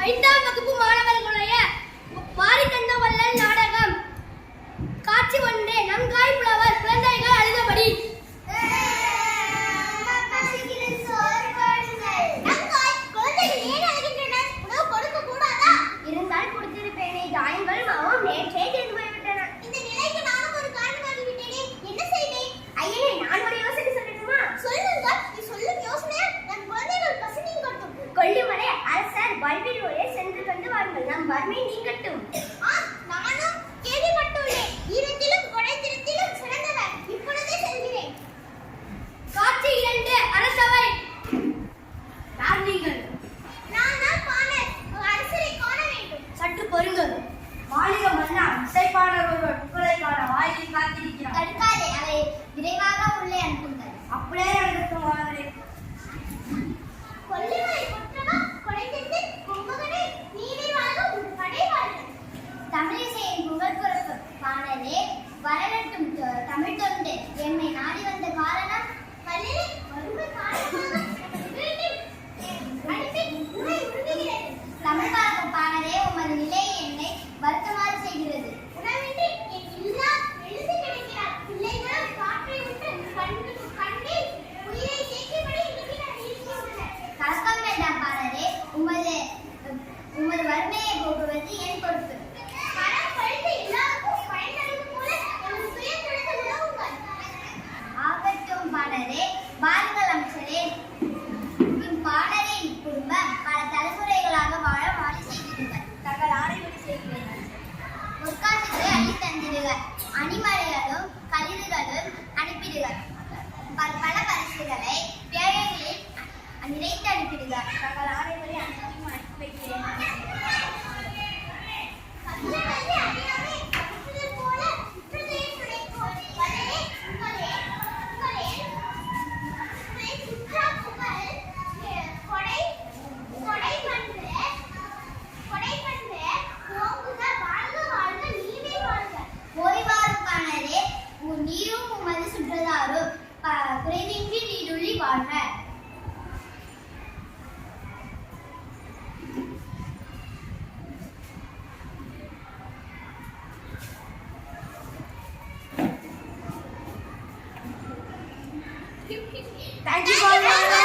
5ஆம் வகுப்பு மாணவர்களுடைய வாரி தந்த வள்ளல் நாடகம் காட்சி ஒன்று. நம் காய் புலவர் குழந்தைகள் அழுதபடி. இருந்தால் கொடுத்திருப்பேனே, தாயங்கள் மாவும் நேற்றே தெரிந்து போய்விட்டன. இந்த நிலைக்கு நானும் ஒரு காரணமாகிவிட்டேனே, என்ன செய்வேன்? ஐயே, நான் ஒரு யோசனை சொல்லட்டுமா? சொல்லுங்கள். நீ சொல்லும் யோசனையா நம் குழந்தைகள் பசினி கட்டும். கொல்லிமலை அரசர் வல்விலோரே சென்று கண்டு வாருங்கள், நம் வறுமை நீங்கட்டும். நானும் கேள்விப்பட்டுள்ளேன். ஈரத்திலும் கொடைத்திரத்திலும் சிறந்தவர். இப்பொழுதே செல்கிறேன். காட்சி 2. அரசவை. யார் நீங்கள்? நான் தான் பாணர். அரசரை காண வேண்டும். சற்று பொறுங்கள். மாளிகை மன்னா இசைப்பாளர் ஒருவர் புகழை காண வாயிலில் காத்திருக்கிறார். தடுக்காதே, அதை விரைவாக உள்ளே அனுப்புங்கள். அப்படியே நடக்கட்டும். வாங்களே. கொல்லிமலை குற்றமா கொடைத்திட்டு கும்பகனே நீதிவாக உன் படைவார்கள். தமிழிசையின் புகழ்புறப்பு பாணரே, வரலட்டும் தமிழ் தொண்டு. எம்மை நாடி வந்த காரணம் வல்லிலை வறுமை காரணமாக தமிழ் பார்க்கும் பாணரே, உமது நிலை என்னை வருத்தமாறு செய்கிறது. உணவின்றி என் இல்லா எழுதி கிடைக்கிறார். பிள்ளைகள் காற்றை விட்டு கண்ணி உயிரை சேர்க்கப்படி கலக்கம் வேண்டாம் பாணரே, உமது வறுமையை போக்குவது என் பொறுப்பு. பணம் பழித்து எல்லாருக்கும் பயனளிக்கும் போல நமது சுயத்தொழிலுக்கு உதவுங்கள். ஆகட்டும் பாணரே, வாருங்கள் அமைச்சரே. இப்பாணரின் குடும்பம் பல தலைமுறைகளாக வாழ வாழி செய்கிறீர்கள். தங்கள் ஆணைப்படி செய்கிறீர்கள். பொற்காசுகளை அள்ளி தந்திடுகள். அணிமலைகளும் கலிதுகளும் அனுப்பிடுகள். பல பரிசுகளை பேழைகளில் நிறைத்து அனுப்பிடுகள். தங்கள் ஆணைப்படி அனைத்தையும் அனுப்பி வைக்கிறேன். நீரும் உமது சுற்றதாரும் குறைவின்றி நீடுள்ளி வாழ்க. Thank you for